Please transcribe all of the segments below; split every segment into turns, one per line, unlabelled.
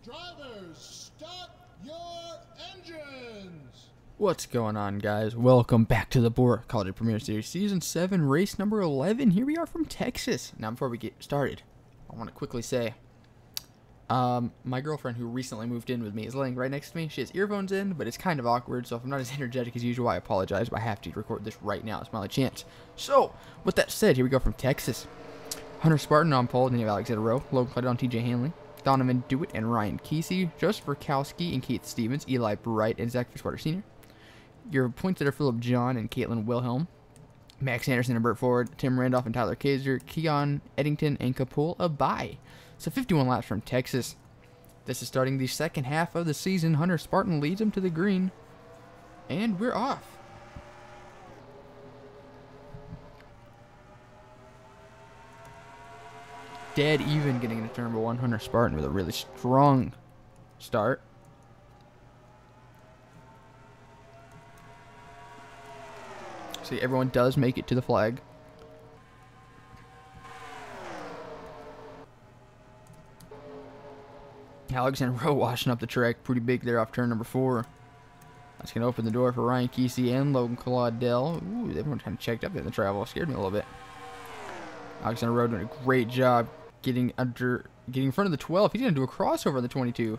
Drivers, start your engines!
What's going on, guys? Welcome back to the BORA College Premier Series Season 7, race number 11. Here we are from Texas. Now, before we get started, I want to quickly say, my girlfriend who recently moved in with me is laying right next to me. She has earphones in, but it's kind of awkward, so if I'm not as energetic as usual, I apologize, but I have to record this right now. It's my only chance. So, with that said, here we go from Texas. Hunter Spartan on pole, then you have Alexander Rowe, Logan Clyde on TJ Hanley, Donovan Dewitt and Ryan Kesey, Joseph Rakowski and Keith Stevens, Eli Bright and Zach Fitzwater Sr. Your points that are Philip John and Caitlin Wilhelm, Max Anderson and Burt Ford, Tim Randolph and Tyler Kaiser, Keon Eddington and Kapul Abai. So 51 laps from Texas. This is starting the second half of the season. Hunter Spartan leads him to the green, and we're off. Dead even getting into turn number one. Hunter Spartan with a really strong start. See, everyone does make it to the flag. Alexander Rowe washing up the track pretty big there off turn number 4. That's going to open the door for Ryan Kesey and Logan Claudel. Ooh, everyone kind of checked up there in the travel. Scared me a little bit. Alexander Rowe doing a great job getting in front of the 12. He's going to do a crossover on the 22.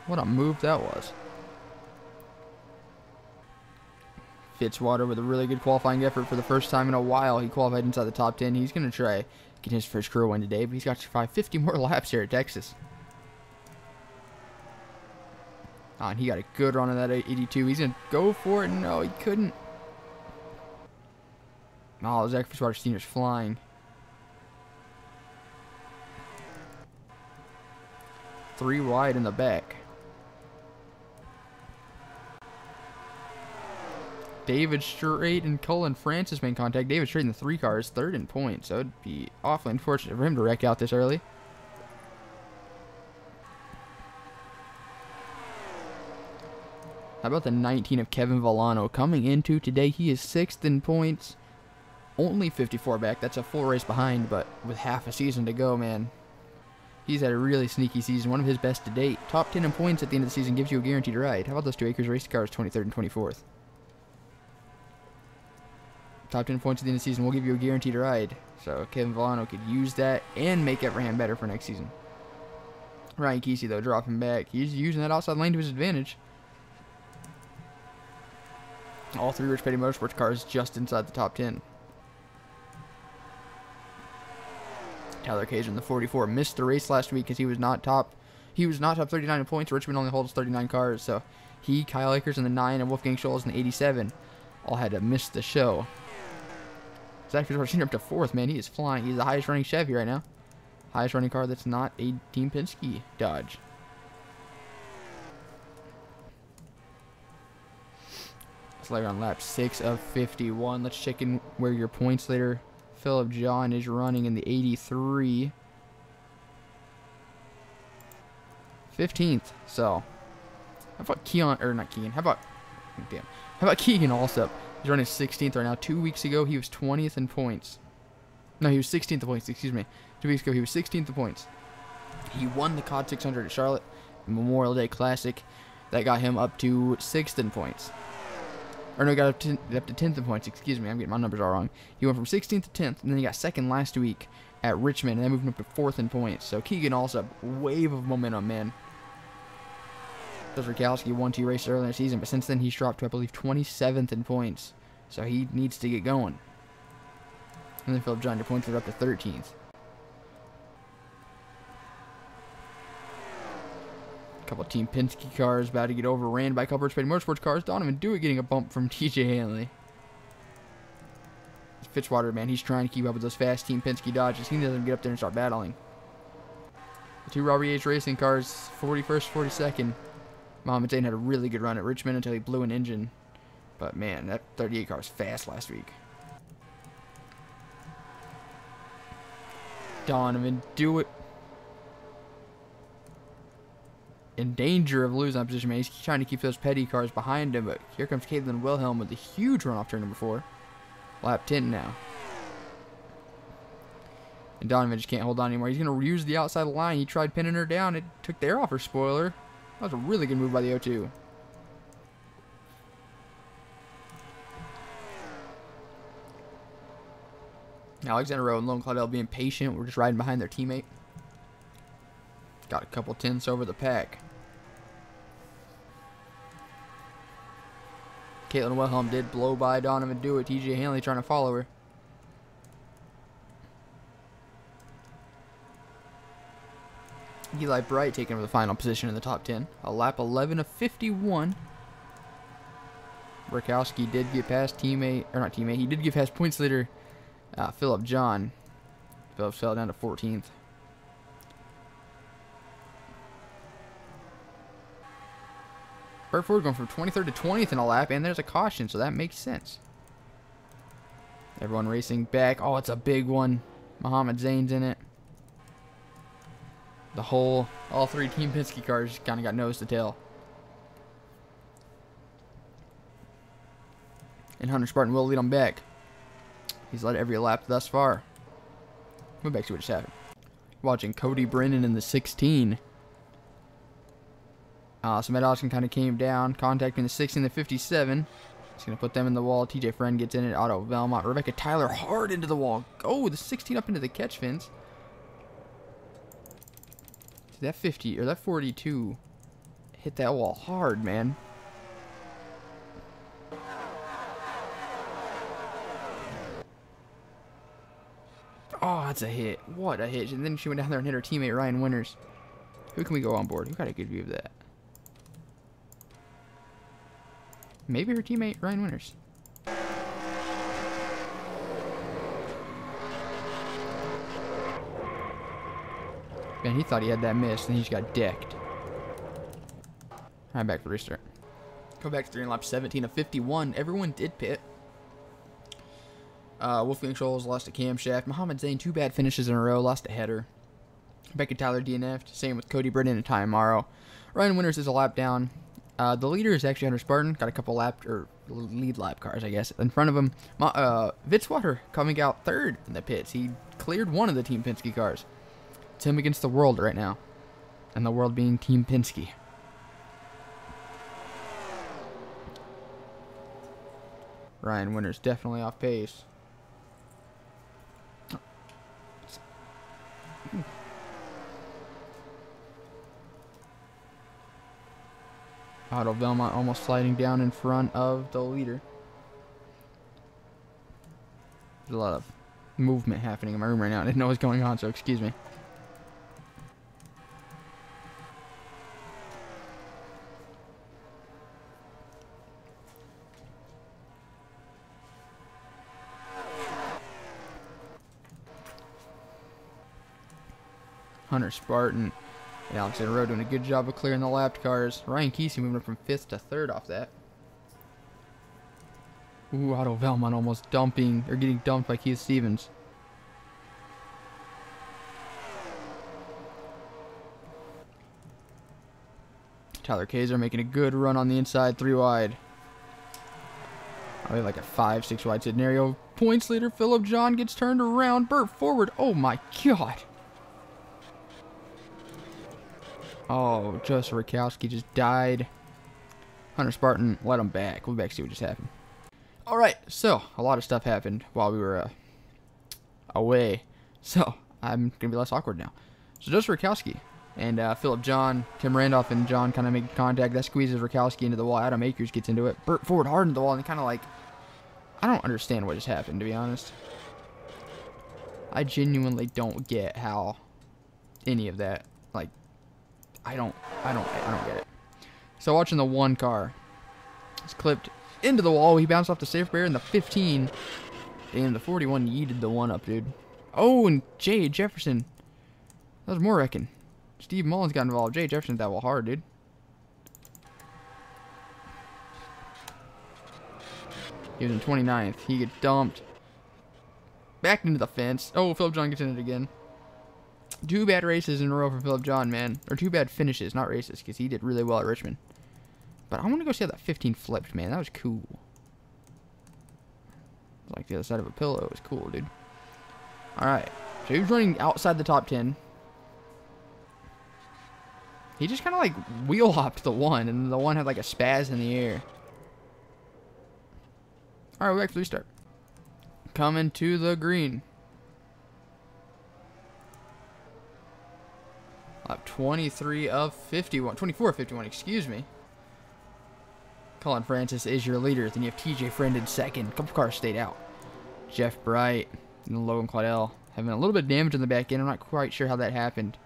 What a move that was. Fitzwater with a really good qualifying effort for the first time in a while. He qualified inside the top 10. He's going to try get his first career win today, but he's got to survive 50 more laps here at Texas. And he got a good run on that 82. He's going to go for it. No, he couldn't. Oh, Zach Fitzwater Sr.'s flying. Three wide in the back. David Strait and Cullen Francis made contact. David Strait in the 3 car is third in points, so it'd be awfully unfortunate for him to wreck out this early. How about the 19 of Kevin Villano coming into today? He is 6th in points, only 54 back. That's a full race behind, but with half a season to go, man. He's had a really sneaky season, one of his best to date. Top 10 in points at the end of the season gives you a guaranteed ride. How about those 2 Acres race cars, 23rd and 24th? Top 10 points at the end of the season will give you a guaranteed ride. So Kevin Villano could use that and make Everham better for next season. Ryan Kesey, though, dropping back. He's using that outside lane to his advantage. All 3 Rich Petty Motorsports cars just inside the top 10. Tyler Kaiser in the 44 missed the race last week because he was not top 39 in points. Richmond only holds 39 cars, so he, Kyle Akers in the 9, and Wolfgang Scholes in the 87 all had to miss the show. Zach Fitzwater Sr. up to 4th, man. He is flying. He's the highest running Chevy right now. Highest running car that's not a Team Penske Dodge. Let's later on lap 6 of 51. Let's check in where your points later. Philip John is running in the 83. 15th. So, how about Keon, or not Keegan, how about Keegan Allsup? He's running 16th right now. 2 weeks ago, he was 20th in points. No, he was 16th in points, excuse me. 2 weeks ago, he was 16th in points. He won the COD 600 at Charlotte Memorial Day Classic. That got him up to 6th in points. Or no, he got up to 10th in points, excuse me. I'm getting my numbers all wrong. He went from 16th to 10th, and then he got 2nd last week at Richmond, and then moved him up to 4th in points. So Keegan Allsup, wave of momentum, man. Does Rakowski won 2 races earlier in the season, but since then he's dropped to, I believe, 27th in points. So he needs to get going. And then Philip John, your points are up to 13th. A couple Team Penske cars about to get overran by a couple of Rich Motorsports cars. Donovan Dewitt getting a bump from TJ Hanley. Fitzwater, man, he's trying to keep up with those fast Team Penske Dodges. He doesn't get up there and start battling. The 2 Robert Yates Racing cars, 41st, 42nd. Mohamed Zayn had a really good run at Richmond until he blew an engine. But man, that 38 car was fast last week. Donovan Dewitt in danger of losing that position, man. He's trying to keep those petty cars behind him, but here comes Caitlin Wilhelm with a huge run off turn number 4. Lap 10 now. And Donovan just can't hold on anymore. He's going to use the outside line. He tried pinning her down. It took the air off her spoiler. That was a really good move by the O2. Alexander Rowe and Lone Claudel being patient. We're just riding behind their teammate. Got a couple tenths over the pack. Caitlin Wilhelm did blow by Donovan Dewitt. TJ Hanley trying to follow her. Eli Bright taking over the final position in the top 10. A lap 11 of 51. Rakowski did get past teammate, or not teammate, he did get past points leader Philip John. Phillips fell down to 14th. Burt Ford going from 23rd to 20th in a lap, and there's a caution, so that makes sense. Everyone racing back. Oh, it's a big one. Muhammad Zain's in it. All three Team Penske cars kind of got nose to tail. And Hunter Spartan will lead them back. He's led every lap thus far. We'll back to see what just happened. Watching Cody Brennan in the 16. So Matt Austin kind of came down, contacting the 16 and the 57. He's going to put them in the wall. TJ Friend gets in it. Otto Velmont. Rebecca Tyler hard into the wall. Oh, the 16 up into the catch fence. That 50 or that 42 hit that wall hard, man. Oh, that's a hit. What a hit. And then she went down there and hit her teammate Ryan Winters. Who can we go on board? Who got a good view of that? Maybe her teammate Ryan Winters. Man, he thought he had that miss, and he just got decked. Alright, back for restart. Go back to 3 in lap 17 of 51. Everyone did pit. Wolfgang Scholes lost a camshaft. Muhammad Zain, 2 bad finishes in a row, lost a header. Becky Tyler DNF'd. Same with Cody Brennan and Ty Morrow. Ryan Winters is a lap down. The leader is actually Hunter Spartan. Got a couple lead lap cars, I guess, in front of him. Vitzwater coming out 3rd in the pits. He cleared one of the Team Penske cars. It's him against the world right now. And the world being Team Penske. Ryan Winters definitely off pace. Otto Velmont almost sliding down in front of the leader. There's a lot of movement happening in my room right now. I didn't know what was going on, so excuse me. Hunter Spartan and Alexander Rowe doing a good job of clearing the lapped cars. Ryan Kesey moving up from 5th to 3rd off that. Ooh, Otto Velmont almost getting dumped by Keith Stevens. Tyler Kaiser making a good run on the inside, 3 wide. Probably like a 5-6 wide scenario. Points leader Philip John gets turned around. Burt forward. Oh my god. Oh, Joseph Rakowski just died. Hunter Spartan let him back. We'll be back to see what just happened. Alright, so a lot of stuff happened while we were away. So I'm going to be less awkward now. So Joseph Rakowski and Philip John, Tim Randolph and John kind of make contact. That squeezes Rakowski into the wall. Adam Akers gets into it. Burt forward hard into the wall and kind of like, I don't understand what just happened, to be honest. I genuinely don't get how any of that, like, I don't get it. So watching the 1 car, it's clipped into the wall. He bounced off the safe barrier in the 15. Damn, the 41 yeeted the 1 up, dude. Oh, and Jay Jefferson. That was more wrecking. Steve Mullins got involved. Jay Jefferson that wall hard, dude. He was in 29th. He gets dumped. Back into the fence. Oh, Philip John gets in it again. 2 bad races in a row for Philip John, man. Or 2 bad finishes, not races, because he did really well at Richmond. But I want to go see how that 15 flipped, man. That was cool. Like the other side of a pillow. It was cool, dude. Alright. So he was running outside the top 10. He just kind of like wheel hopped the one, and the one had like a spaz in the air. Alright, we're back to restart. Coming to the green. Lap 23 of 51. 24 of 51, excuse me. Colin Francis is your leader. Then you have TJ Friend in second. A couple cars stayed out. Jeff Bright and Logan Claudel having a little bit of damage in the back end. I'm not quite sure how that happened.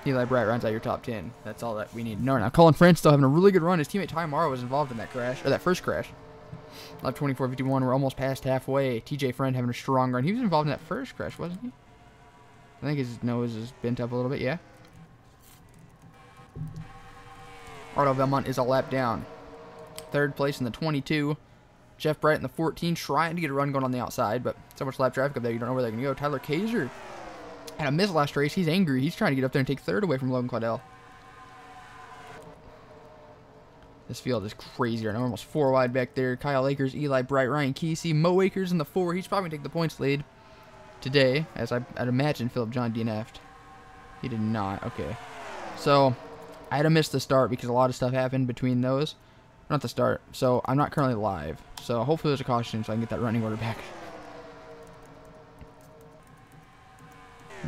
Eli Bright runs out your top 10. That's all that we need to know. Now, Colin Francis still having a really good run. His teammate Ty Morrow was involved in that crash, or that first crash. Lap 24.51, we're almost past halfway. TJ Friend having a strong run. He was involved in that first crash, wasn't he? I think his nose is bent up a little bit, yeah. Ardo Belmont is a lap down. Third place in the 22. Jeff Bright in the 14, trying to get a run going on the outside, but so much lap traffic up there, you don't know where they're going to go. Tyler Kaiser had a miss last race. He's angry. He's trying to get up there and take third away from Logan Claudel. This field is crazy right now. We're almost 4 wide back there. Kyle Akers, Eli Bright, Ryan Kesey, Mo Akers in the 4. He's probably going to take the points lead today, as I'd imagine Philip John DNF'd. He did not. Okay. So, I had to miss the start because a lot of stuff happened between those. Not the start. So, I'm not currently live. So, hopefully there's a caution so I can get that running order back.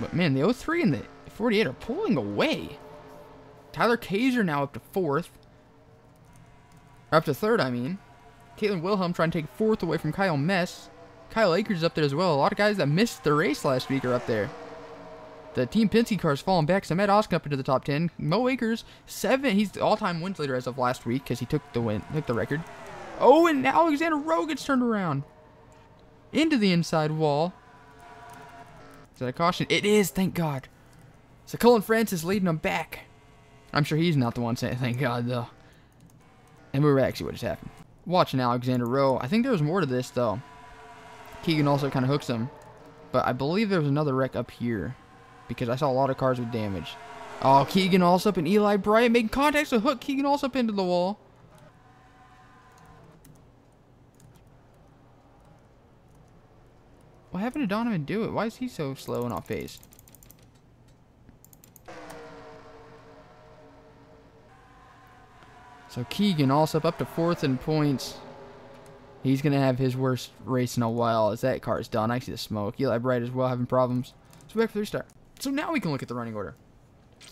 But, man, the 03 and the 48 are pulling away. Tyler Kaiser now up to 4th. Or up to 3rd, I mean. Caitlin Wilhelm trying to take 4th away from Kyle Mess. Kyle Akers is up there as well. A lot of guys that missed the race last week are up there. The Team Penske car's falling back. Samet Oskin up into the top 10. Mo Akers, 7. He's the all-time wins leader as of last week because he took the record. Oh, and Alexander Rowe gets turned around. Into the inside wall. Is that a caution? It is, thank God. So Colin Francis leading him back. I'm sure he's not the one saying thank God, though. And we were actually what just happened. Watching Alexander Rowe. I think there was more to this, though. Keegan also kind of hooks him. But I believe there was another wreck up here. Because I saw a lot of cars with damage. Oh, Keegan Allsup and Eli Bryant making contact to hook Keegan Allsup into the wall. What happened to Donovan Dewitt? Why is he so slow and off pace? So Keegan Allsup up to 4th in points. He's going to have his worst race in a while as that car is done. I see the smoke. Eli Bright as well having problems. So back for the restart. So now we can look at the running order.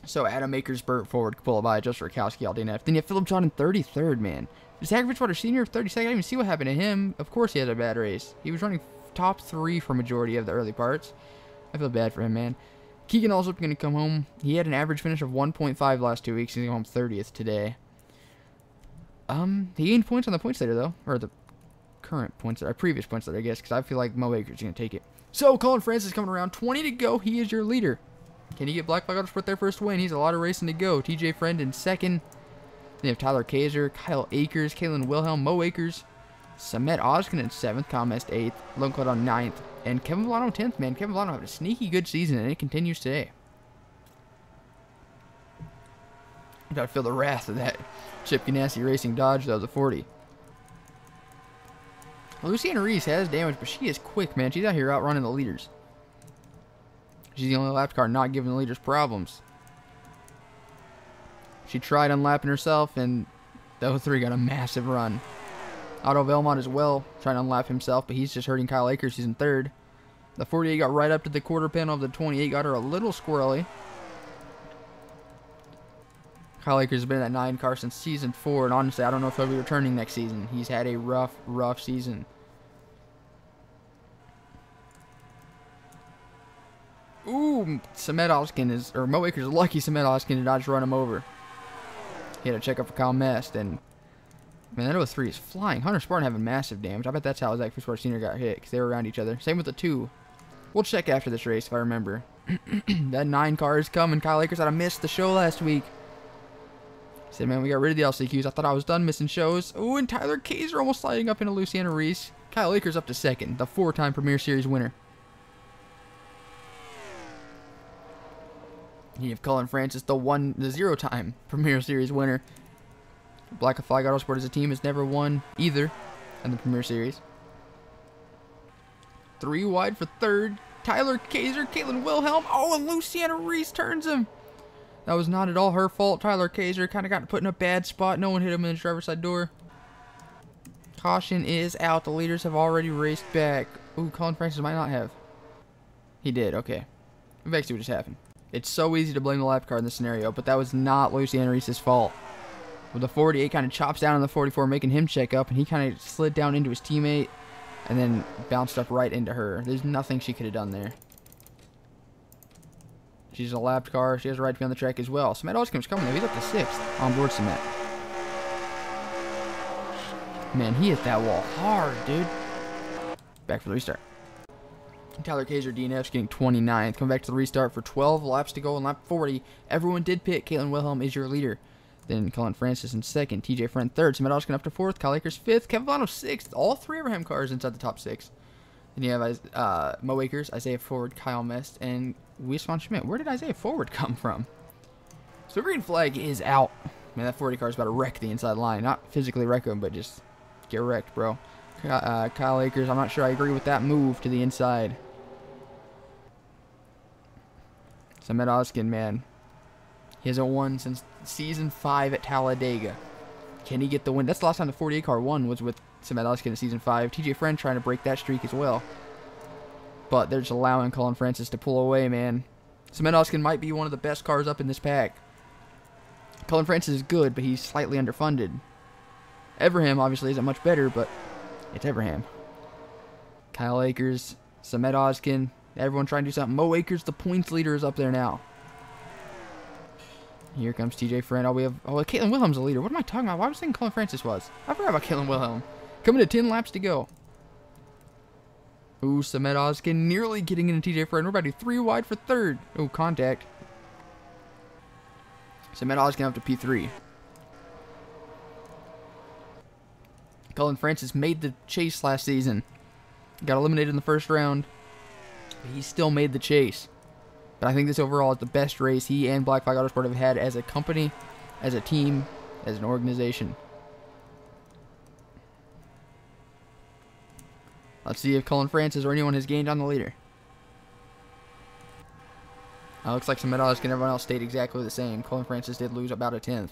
So Adam Akers, Burt forward, Capella by, Josh Rakowski, all DNF. Then you have Philip John in 33rd, man. Zach Bridgewater Sr. 32nd. I didn't even see what happened to him. Of course he had a bad race. He was running top 3 for majority of the early parts. I feel bad for him, man. Keegan Allsup going to come home. He had an average finish of 1.5 last 2 weeks. He's going to come home 30th today. He gained points on the points leader, though. Or the current points leader. Previous points leader, I guess. Because I feel like Mo Akers is going to take it. So, Colin Francis coming around. 20 to go. He is your leader. Can he get Black Flag Autosport their first win? He's a lot of racing to go. TJ Friend in 2nd. Then you have Tyler Kaiser, Kyle Akers, Kaylin Wilhelm, Mo Akers, Samet Oskin in 7th, Comest 8th, Logan Claude on 9th, and Kevin Villano 10th, man. Kevin Villano had a sneaky good season, and it continues today. You gotta feel the wrath of that Chip Ganassi Racing Dodge, though, the 40. Luciana Reese has damage, but she is quick, man. She's out here outrunning the leaders. She's the only lap car not giving the leaders problems. She tried unlapping herself, and the 03 got a massive run. Otto Belmont as well, trying to unlap himself, but he's just hurting Kyle Akers. He's in 3rd. The 48 got right up to the quarter panel of the 28, got her a little squirrely. Kyle Akers has been in that 9 car since season 4, and honestly, I don't know if he'll be returning next season. He's had a rough season. Ooh, Samet Oskin is, or Mo Akers is lucky Samet Oskin did not just run him over. He had to check up for Kyle Mest, and man, that 03 is flying. Hunter Spartan having massive damage. I bet that's how Zach Fitzpatrick Sr. got hit, because they were around each other. Same with the 2. We'll check after this race if I remember. That 9 car is coming. Kyle Akers had to miss the show last week. He said, man, we got rid of the LCQs. I thought I was done missing shows. Ooh, and Tyler Kaiser almost sliding up into Luciana Reese. Kyle Akers up to 2nd, the 4-time Premier Series winner. You have Colin Francis, the 0-time Premier Series winner. Black Flag Autosport as a team has never won either in the Premier Series. 3 wide for third. Tyler Kaiser, Caitlin Wilhelm. Oh, and Luciana Reese turns him. That was not at all her fault. Tyler Kaiser kind of got put in a bad spot. No one hit him in the driver's side door. Caution is out. The leaders have already raced back. Ooh, Colin Francis might not have. He did. Okay. Let's see what just happened. It's so easy to blame the lap car in this scenario, but that was not Luciana Reese's fault. With the 48 kind of chops down on the 44, making him check up, and he kind of slid down into his teammate and then bounced up right into her. There's nothing she could have done there. She's a lapped car. She has a right to be on the track as well. Samet Oskim's coming though. He's up to 6th on board Samet. Man, he hit that wall hard, dude. Back for the restart. Tyler Kaiser, DNF's getting 29th. Coming back to the restart for 12 laps to go on lap 40. Everyone did pit. Caitlin Wilhelm is your leader. Then Colin Francis in 2nd. TJ Friend 3rd. Samet Oskin up to 4th. Kyle Akers 5th. Kevin Vano 6th. All 3 Abraham cars inside the top 6. Then you have Mo Akers, Isaiah Forward, Kyle Mest, and Weiss von Schmidt. Where did Isaiah Forward come from? So green flag is out. Man, that 40 car is about to wreck the inside line. Not physically wreck him, but just get wrecked, bro. Kyle Akers, I'm not sure I agree with that move to the inside. Samet Oskin, man. He hasn't won since Season 5 at Talladega. Can he get the win? That's the last time the 48 car won was with Samet Oskin in Season 5. TJ Friend trying to break that streak as well. But they're just allowing Colin Francis to pull away, man. Samet Oskin might be one of the best cars up in this pack. Colin Francis is good, but he's slightly underfunded. Abraham obviously isn't much better, but it's Abraham. Kyle Akers, Samet Oskin, everyone trying to do something. Mo Akers, the points leader, is up there now. Here comes TJ Friend. Oh, we have. Oh, Caitlin Wilhelm's the leader. What am I talking about? Why was I thinking Colin Francis was? I forgot about Caitlin Wilhelm. Coming to 10 laps to go. Ooh, Samet Oskin nearly getting into TJ Friend. We're about to do 3 wide for 3rd. Ooh, contact. Samet Oskin up to P3. Colin Francis made the chase last season. Got eliminated in the first round. But he still made the chase. But I think this overall is the best race he and Black Flag Autosport have had as a company, as a team, as an organization. Let's see if Colin Francis or anyone has gained on the leader. Looks like Samet Oskin and everyone else stayed exactly the same. Colin Francis did lose about a 10th.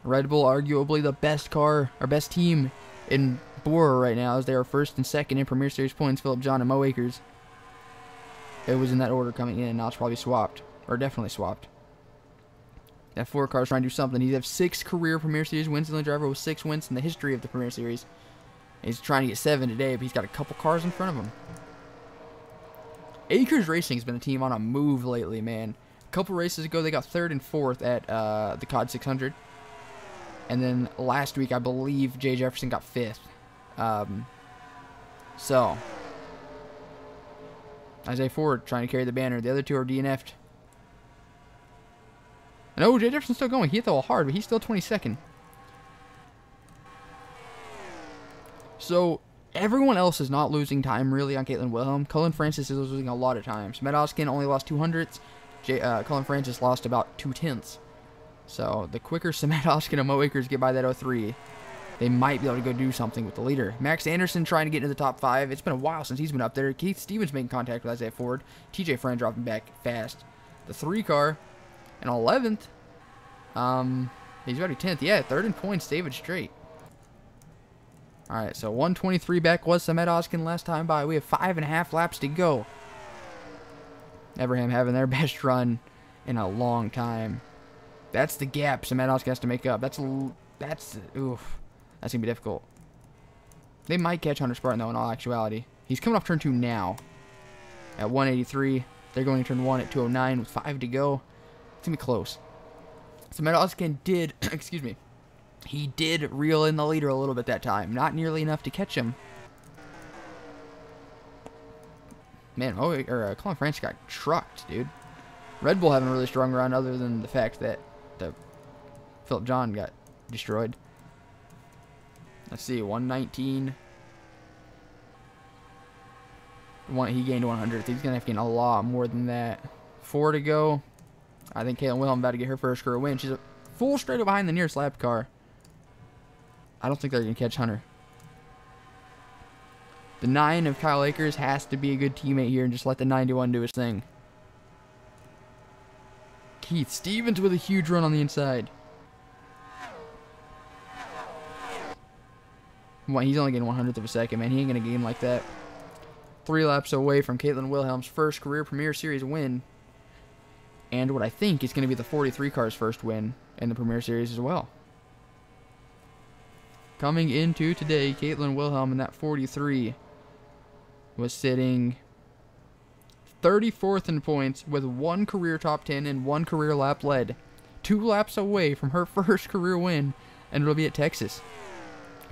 Red Bull, arguably the best car, or best team in BORA right now, as they are 1st and 2nd in Premier Series points. Philip John and Mo Akers. It was in that order coming in, and now it's probably swapped. Or definitely swapped. That 4 car is trying to do something. He's have 6 career Premier Series wins. The only driver with 6 wins in the history of the Premier Series. He's trying to get 7 today, but he's got a couple cars in front of him. Akers Racing has been a team on a move lately, man. A couple races ago, they got 3rd and 4th at the COD 600. And then last week, I believe Jay Jefferson got 5th. So, Isaiah Ford trying to carry the banner. The other 2 are DNF'd. No, Jay Jefferson's still going. He hit the wall hard, but he's still 22nd. So, everyone else is not losing time, really, on Caitlin Wilhelm. Colin Francis is losing a lot of time. Samet Oskin only lost 200ths. Colin Francis lost about 2/10. So, the quicker Samet Oskin and Mo Akers get by that 03, they might be able to go do something with the leader. Max Anderson trying to get into the top 5. It's been a while since he's been up there. Keith Stevens making contact with Isaiah Ford. TJ Friend dropping back fast. The 3 car, and 11th. He's already 10th. Yeah, 3rd in points, David Straight. Alright, so 123 back was Samet Oskin last time by. We have 5.5 laps to go. Abraham having their best run in a long time. That's the gap Samet Oskin has to make up. That's oof. That's going to be difficult. They might catch Hunter Spartan, though, in all actuality. He's coming off turn 2 now. At 183. They're going to turn 1 at 209 with 5 to go. It's going to be close. Samet Oskin did, excuse me, he did reel in the leader a little bit that time. Not nearly enough to catch him. Man, Colin Francis got trucked, dude. Red Bull having a really strong run other than the fact that Philip John got destroyed. Let's see, 119. He gained 100. He's going to have to gain a lot more than that. 4 to go. I think Caitlin Wilhelm about to get her first career win. She's a full straight up behind the nearest lap car. I don't think they're going to catch Hunter. The 9 of Kyle Akers has to be a good teammate here and just let the 91 do his thing. Keith Stevens with a huge run on the inside. Well, he's only getting 100th of a second, man. He ain't going to gain like that. 3 laps away from Caitlin Wilhelm's first career Premier Series win. And what I think is going to be the 43 car's first win in the Premier Series as well. Coming into today, Caitlin Wilhelm in that 43 was sitting 34th in points with 1 career top 10 and 1 career lap led. 2 laps away from her first career win, and it'll be at Texas.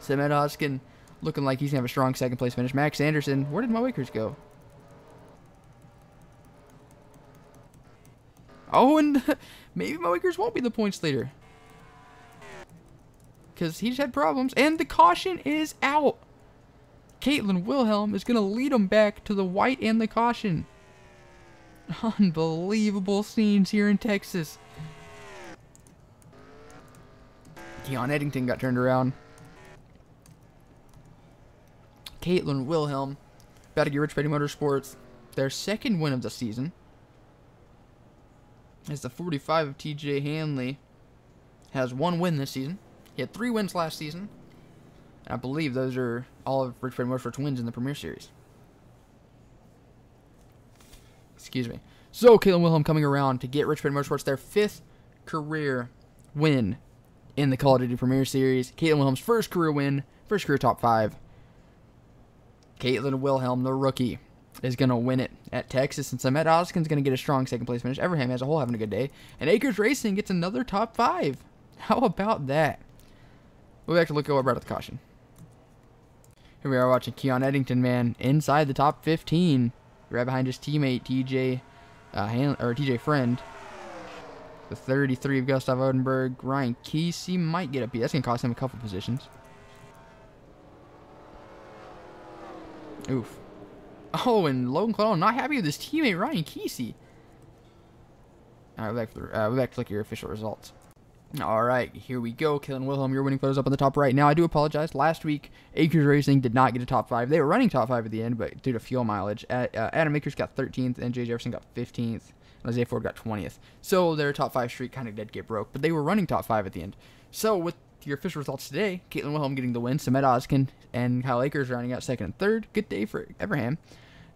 Samet Hoskin looking like he's going to have a strong second place finish. Max Anderson, where did Mo Akers go? Oh, and maybe Mo Akers won't be the points leader, because he just had problems, and the caution is out. Caitlin Wilhelm is going to lead him back to the white and the caution. Unbelievable scenes here in Texas. Keon Eddington got turned around. Caitlin Wilhelm about to get Rich Petty Motorsports their second win of the season. As the 45 of TJ Hanley has 1 win this season. He had 3 wins last season. I believe those are all of Rich Petty Motorsports wins in the Premier Series. Excuse me. So, Caitlin Wilhelm coming around to get Rich Petty Motorsports their 5th career win in the Call of Duty Premier Series. Caitlin Wilhelm's first career win, first career top 5. Caitlin Wilhelm, the rookie, is going to win it at Texas. And Samet Hoskin's going to get a strong second place finish. Everham as a whole having a good day. And Akers Racing gets another top 5. How about that? We'll have to look over at the caution. Here we are watching Keon Eddington, man, inside the top 15. Right behind his teammate, TJ Friend. The 33 of Gustav Odenberg. Ryan Kesey might get up here. That's going to cost him a couple positions. Oof. Oh, and Logan Clone not happy with his teammate, Ryan Kesey. All right, we're back to look at your official results. All right, here we go. Caitlin Wilhelm, your winning photos up on the top right. Now, I do apologize. Last week, Akers Racing did not get a top 5. They were running top 5 at the end, but due to fuel mileage, Adam Akers got 13th, and Jay Jefferson got 15th, and Isaiah Ford got 20th. So their top 5 streak kind of did get broke, but they were running top 5 at the end. So with your official results today, Caitlin Wilhelm getting the win, Samet Hoskin and Kyle Akers rounding out 2nd and 3rd. Good day for Everham.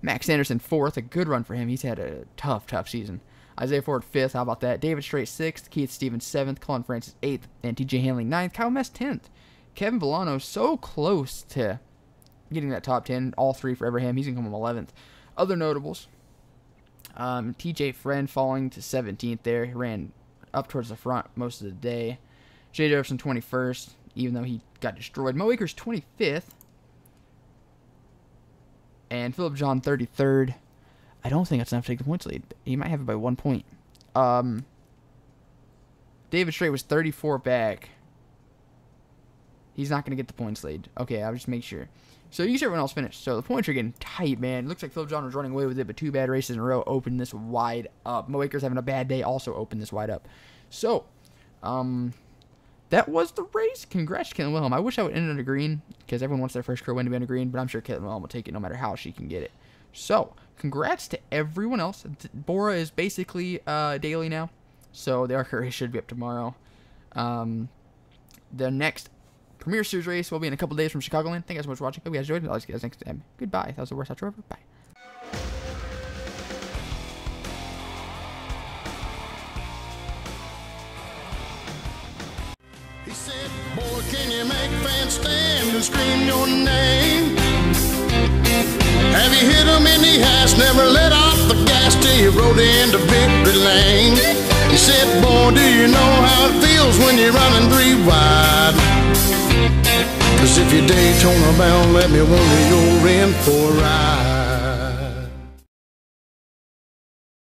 Max Anderson 4th, a good run for him. He's had a tough season. Isaiah Ford 5th, how about that? David Strait 6th, Keith Stevens 7th, Colin Francis 8th, and TJ Hanley 9th, Kyle Mess 10th. Kevin Villano so close to getting that top 10, all 3 for Everham. He's going to come home 11th. Other notables, TJ Friend falling to 17th there. He ran up towards the front most of the day. Jay Jefferson 21st, even though he got destroyed. Mo Akers 25th. And Philip John 33rd. I don't think that's enough to take the points lead. He might have it by 1 point. David Strait was 34 back. He's not going to get the points lead. Okay, I'll just make sure. So you see everyone else finished. So the points are getting tight, man. It looks like Philip John was running away with it, but 2 bad races in a row opened this wide up. Mo Akers having a bad day also opened this wide up. So, that was the race. Congrats to Caitlin Wilhelm. I wish I would end on a green, because everyone wants their first career win to be on a green, but I'm sure Caitlin Wilhelm will take it no matter how she can get it. So, congrats to everyone else. BORA is basically daily now, so the ARCA race should be up tomorrow. The next Premier Series race will be in a couple days from Chicagoland. Thank you guys so much for watching. Hope you guys enjoyed. I'll see you guys next time. Goodbye. That was the worst outro ever. Bye.
He said, boy, can you make fans stand and scream your name? Have you hit him in the ass, never let off the gas till you rode into victory lane? He said, boy, do you know how it feels when you're running 3 wide? 'Cause if you're Daytona bound, let me wonder you're in for a ride.